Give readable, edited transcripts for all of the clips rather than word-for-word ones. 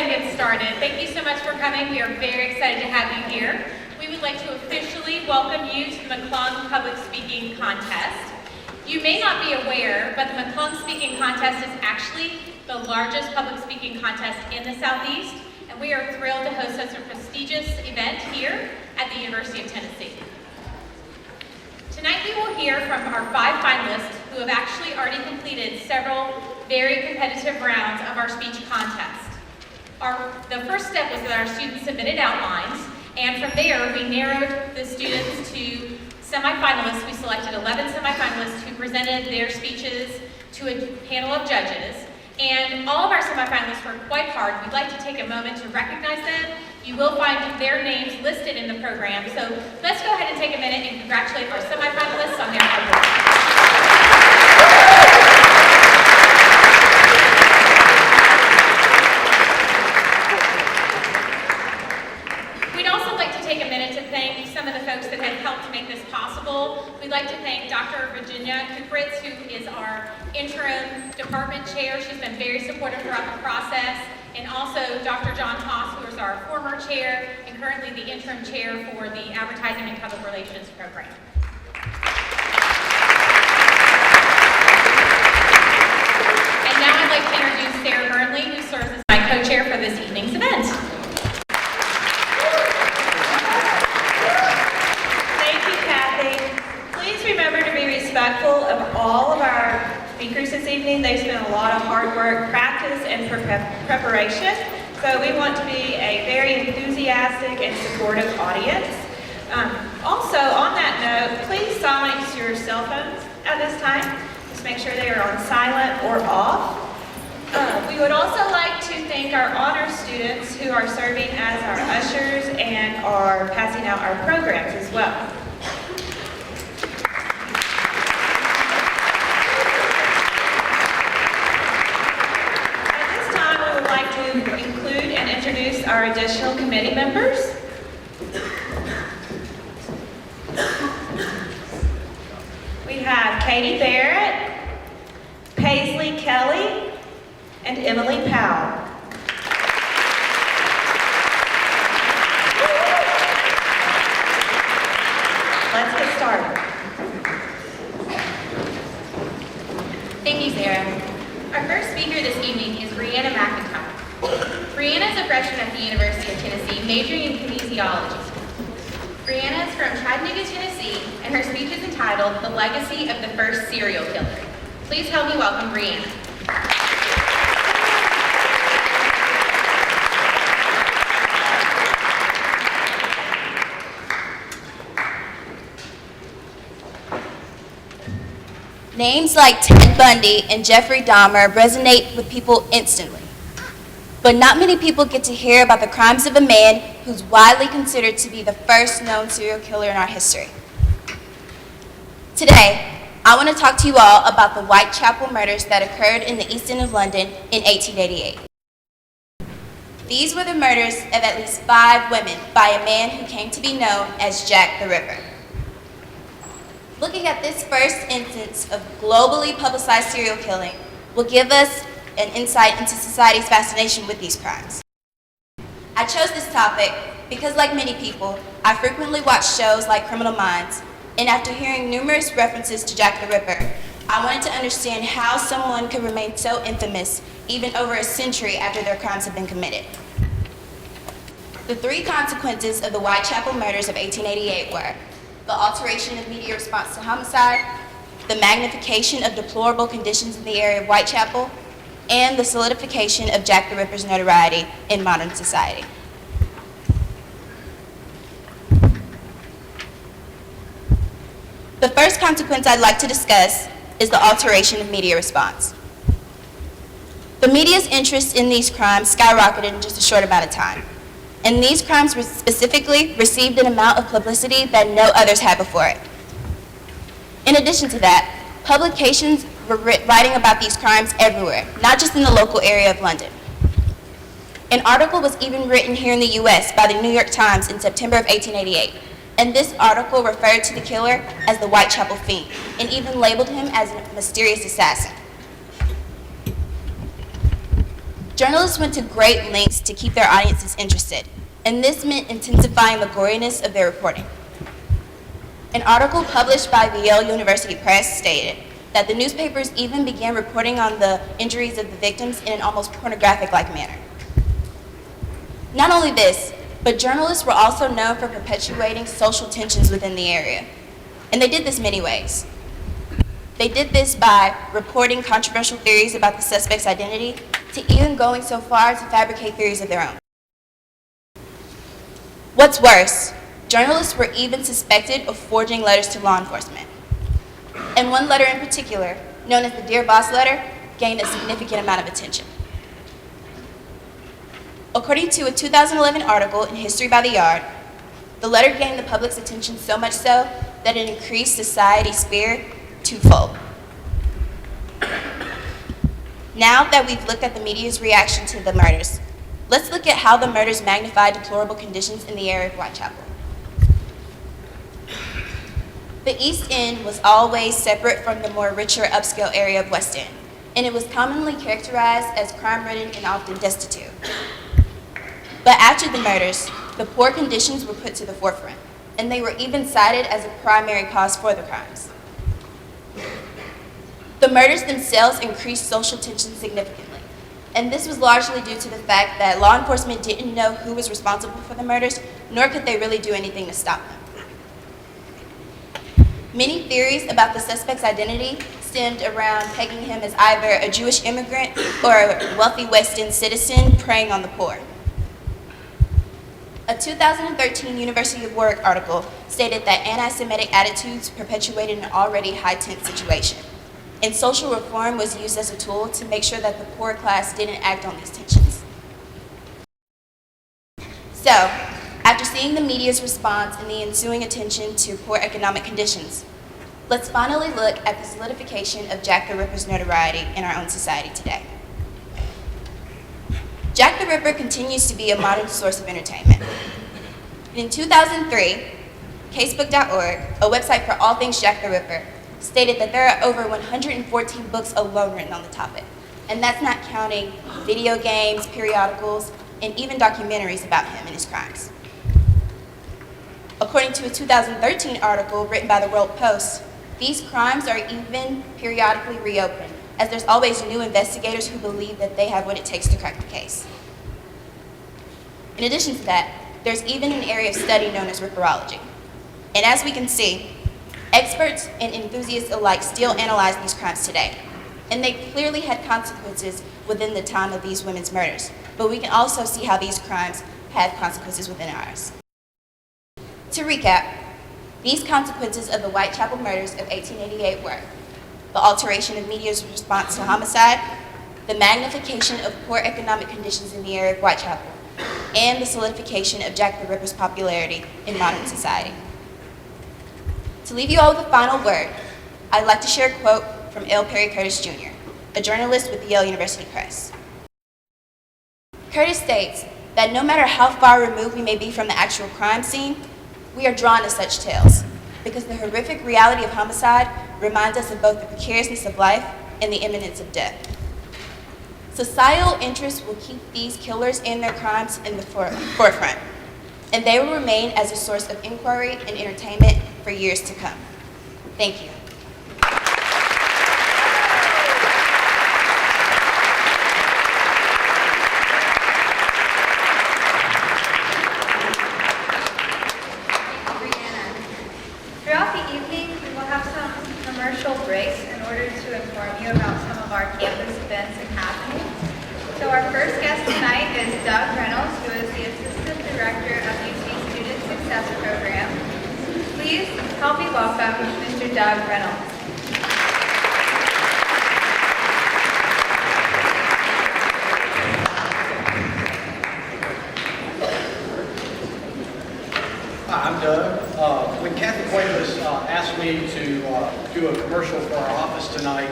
ahead and get started. Thank you so much for coming. We are very excited to have you here. We would like to officially welcome you to the McClung Public Speaking Contest. You may not be aware, but the McClung Speaking Contest is actually the largest public speaking contest in the Southeast, and we are thrilled to host such a prestigious event here at the University of Tennessee. Tonight we will hear from our 5 finalists who have actually already completed several very competitive rounds of our speech contest. The first step was that our students submitted outlines, and from there we narrowed the students to semifinalists. We selected 11 semifinalists who presented their speeches to a panel of judges, and all of our semifinalists worked quite hard. We'd like to take a moment to recognize them. You will find their names listed in the program, so let's go ahead and take a minute and congratulate our semifinalists on their awards. Take a minute to thank some of the folks that have helped make this possible. We'd like to thank Dr. Virginia Kupritz, who is our interim department chair. She's been very supportive throughout the process. And also Dr. John Haas, who is our former chair and currently the interim chair for the Advertising and Public Relations program. And now I'd like to introduce Sarah Burnley, who serves as my co-chair for this evening's event. Remember to be respectful of all of our speakers this evening. They spent a lot of hard work, practice, and preparation. So we want to be a very enthusiastic and supportive audience. Also, on that note, please silence your cell phones at this time. Just make sure they are on silent or off. We would also like to thank our honor students who are serving as our ushers and are passing out our programs as well. Include and introduce our additional committee members. We have Katie Barrett, Paisley Kelly, and Emily Powell. Let's get started. Thank you, Sarah. Our first speaker this evening is McClung. Brianna is a freshman at the University of Tennessee, majoring in kinesiology. Brianna is from Chattanooga, Tennessee, and her speech is entitled "The Legacy of the First Serial Killer." Please help me welcome Brianna. Names like Ted Bundy and Jeffrey Dahmer resonate with people instantly. But not many people get to hear about the crimes of a man who's widely considered to be the first known serial killer in our history. Today, I want to talk to you all about the Whitechapel murders that occurred in the East End of London in 1888. These were the murders of at least 5 women by a man who came to be known as Jack the Ripper. Looking at this first instance of globally publicized serial killing will give us an insight into society's fascination with these crimes. I chose this topic because, like many people, I frequently watch shows like Criminal Minds, and after hearing numerous references to Jack the Ripper, I wanted to understand how someone could remain so infamous even over a century after their crimes have been committed. The 3 consequences of the Whitechapel murders of 1888 were the alteration of media response to homicide, the magnification of deplorable conditions in the area of Whitechapel, and the solidification of Jack the Ripper's notoriety in modern society. The first consequence I'd like to discuss is the alteration of media response. The media's interest in these crimes skyrocketed in just a short amount of time, and these crimes specifically received an amount of publicity that no others had before it. In addition to that, publications were writing about these crimes everywhere, not just in the local area of London. An article was even written here in the US by the New York Times in September of 1888, and this article referred to the killer as the Whitechapel Fiend, and even labeled him as a mysterious assassin. Journalists went to great lengths to keep their audiences interested, and this meant intensifying the goriness of their reporting. An article published by the Yale University Press stated that the newspapers even began reporting on the injuries of the victims in an almost pornographic-like manner. Not only this, but journalists were also known for perpetuating social tensions within the area. And they did this many ways. They did this by reporting controversial theories about the suspect's identity, to even going so far to fabricate theories of their own. What's worse, journalists were even suspected of forging letters to law enforcement. And one letter in particular, known as the Dear Boss letter, gained a significant amount of attention. According to a 2011 article in History by the Yard, the letter gained the public's attention so much so that it increased society's fear twofold. Now that we've looked at the media's reaction to the murders, let's look at how the murders magnified deplorable conditions in the area of Whitechapel. The East End was always separate from the more richer upscale area of West End, and it was commonly characterized as crime-ridden and often destitute. But after the murders, the poor conditions were put to the forefront, and they were even cited as a primary cause for the crimes. The murders themselves increased social tension significantly, and this was largely due to the fact that law enforcement didn't know who was responsible for the murders, nor could they really do anything to stop them. Many theories about the suspect's identity stemmed around pegging him as either a Jewish immigrant or a wealthy West End citizen preying on the poor. A 2013 University of Warwick article stated that anti-Semitic attitudes perpetuated an already high-tense situation, and social reform was used as a tool to make sure that the poor class didn't act on these tensions. So, after seeing the media's response and the ensuing attention to poor economic conditions, let's finally look at the solidification of Jack the Ripper's notoriety in our own society today. Jack the Ripper continues to be a modern source of entertainment. In 2003, Casebook.org, a website for all things Jack the Ripper, stated that there are over 114 books alone written on the topic, and that's not counting video games, periodicals, and even documentaries about him and his crimes. According to a 2013 article written by the World Post, these crimes are even periodically reopened, as there's always new investigators who believe that they have what it takes to crack the case. In addition to that, there's even an area of study known as ripperology. And as we can see, experts and enthusiasts alike still analyze these crimes today. And they clearly had consequences within the time of these women's murders. But we can also see how these crimes had consequences within ours. To recap, these consequences of the Whitechapel murders of 1888 were the alteration of media's response to homicide, the magnification of poor economic conditions in the area of Whitechapel, and the solidification of Jack the Ripper's popularity in modern society. To leave you all with a final word, I'd like to share a quote from L. Perry Curtis Jr., a journalist with the Yale University Press. Curtis states that no matter how far removed we may be from the actual crime scene, we are drawn to such tales, because the horrific reality of homicide reminds us of both the precariousness of life and the imminence of death. Societal interests will keep these killers and their crimes in the forefront, and they will remain as a source of inquiry and entertainment for years to come. Thank you. Throughout the evening, we will have some commercial breaks in order to inform you about some of our campus events and happenings. So our first guest tonight is Doug Reynolds, who is the Assistant Director of UT Student Success Program. Please help me welcome Mr. Doug Reynolds. Hi, I'm Doug. When Kathy Cuevas asked me to do a commercial for our office tonight,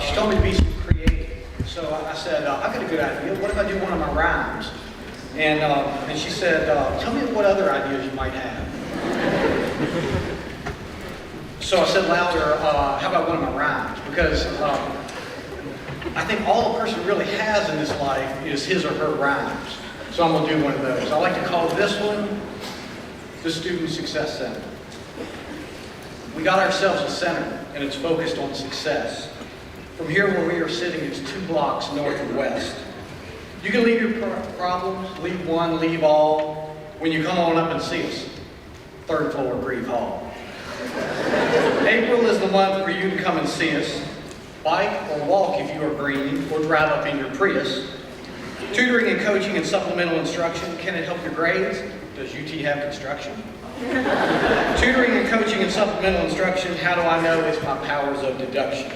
she told me to be creative. So I said, I've got a good idea. What if I do one of my rhymes? And she said, tell me what other ideas you might have. So I said louder, how about one of my rhymes? Because I think all a person really has in this life is his or her rhymes. So I'm going to do one of those. I like to call this one the Student Success Center. We got ourselves a center, and it's focused on success. From here where we are sitting, it's 2 blocks north and west. You can leave your problems, leave one, leave all, when you come on up and see us. 3rd floor, Grieve Hall. April is the month for you to come and see us. Bike or walk if you are green, or drive up in your Prius. Tutoring and coaching and supplemental instruction. Can it help your grades? Does UT have construction? Tutoring and coaching and supplemental instruction. How do I know? It's my powers of deduction.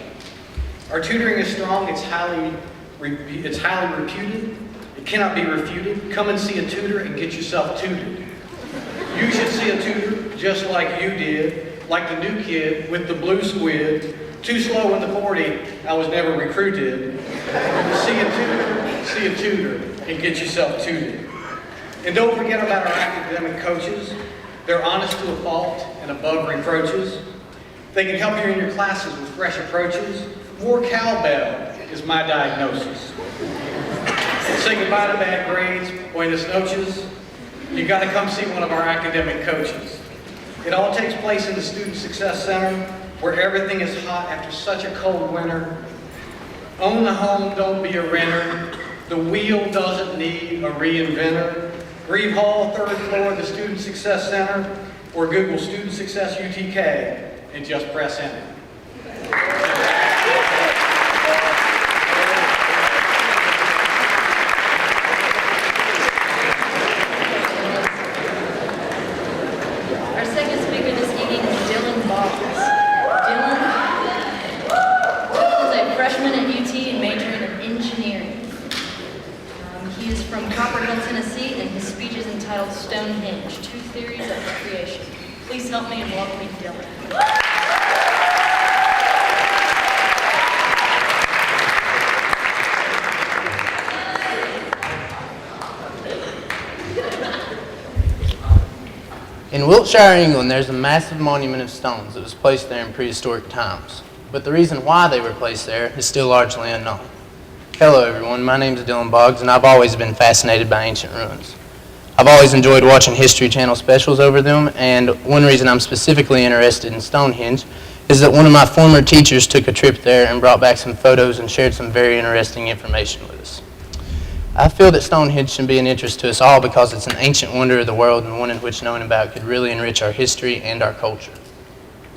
Our tutoring is strong. It's highly reputed. It cannot be refuted. Come and see a tutor and get yourself tutored. You should see a tutor just like you did, like the new kid with the blue squid. Too slow in the 40, I was never recruited. See a tutor, and get yourself tutored. And don't forget about our academic coaches. They're honest to a fault and above reproaches. They can help you in your classes with fresh approaches. More cowbell is my diagnosis. Say goodbye to bad grades, buenas noches. You got to come see one of our academic coaches. It all takes place in the Student Success Center, where everything is hot after such a cold winter. Own the home, don't be a renter. The wheel doesn't need a reinventor. Grieve Hall, 3rd floor, the Student Success Center, or Google Student Success UTK and just press enter. Our second speaker this evening is Dylan Boggs. Dylan is a freshman at UT and majoring in engineering. He is from Copperhill, Tennessee, and his speech is entitled Stonehenge, 2 Theories of Creation. Please help me in welcoming Dylan. In Wiltshire, England, there's a massive monument of stones that was placed there in prehistoric times. But the reason why they were placed there is still largely unknown. Hello everyone, my name is Dylan Boggs and I've always been fascinated by ancient ruins. I've always enjoyed watching History Channel specials over them, and one reason I'm specifically interested in Stonehenge is that one of my former teachers took a trip there and brought back some photos and shared some very interesting information with us. I feel that Stonehenge should be an interest to us all because it's an ancient wonder of the world and one in which knowing about could really enrich our history and our culture.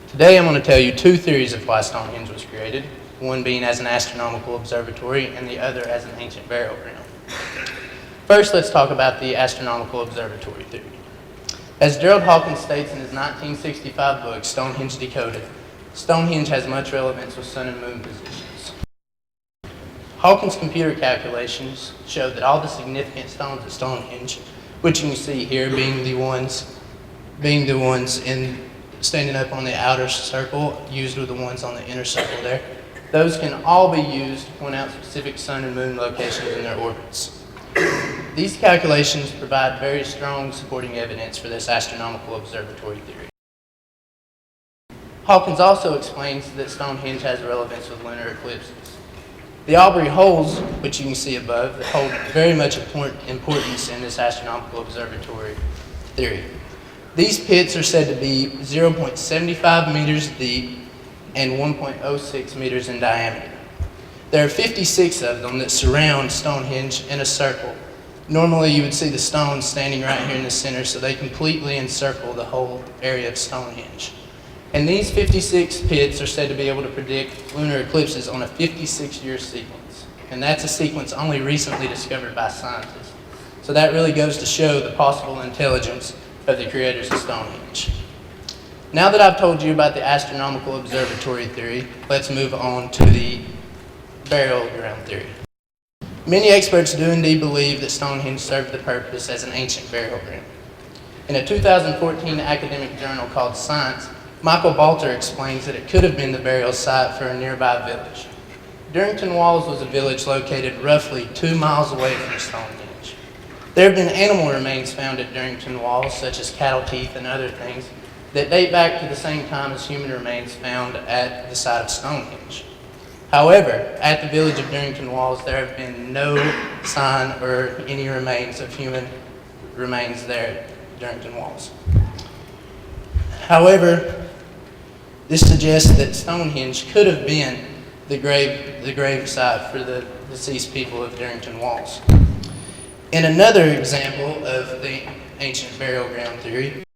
Today I'm going to tell you 2 theories of why Stonehenge was created, one being as an astronomical observatory and the other as an ancient burial ground. First, let's talk about the astronomical observatory theory. As Gerald Hawkins states in his 1965 book, Stonehenge Decoded, Stonehenge has much relevance with sun and moon positions. Hawkins' computer calculations showed that all the significant stones at Stonehenge, which you can see here being the ones standing up on the outer circle, used with the ones on the inner circle there, those can all be used to point out specific sun and moon locations in their orbits. These calculations provide very strong supporting evidence for this astronomical observatory theory. Hawkins also explains that Stonehenge has relevance with lunar eclipses. The Aubrey holes, which you can see above, hold very much importance in this astronomical observatory theory. These pits are said to be 0.75 meters deep and 1.06 meters in diameter. There are 56 of them that surround Stonehenge in a circle. Normally you would see the stones standing right here in the center, so they completely encircle the whole area of Stonehenge. And these 56 pits are said to be able to predict lunar eclipses on a 56-year sequence. And that's a sequence only recently discovered by scientists. So that really goes to show the possible intelligence of the creators of Stonehenge. Now that I've told you about the astronomical observatory theory, let's move on to the burial ground theory. Many experts do indeed believe that Stonehenge served the purpose as an ancient burial ground. In a 2014 academic journal called Science, Michael Balter explains that it could have been the burial site for a nearby village. Durrington Walls was a village located roughly 2 miles away from Stonehenge. There have been animal remains found at Durrington Walls, such as cattle teeth and other things, that date back to the same time as human remains found at the site of Stonehenge. However, at the village of Darrington Walls, there have been no sign or any remains of human remains there at Darrington Walls. However, this suggests that Stonehenge could have been the grave site for the deceased people of Darrington Walls. In another example of the ancient burial ground theory,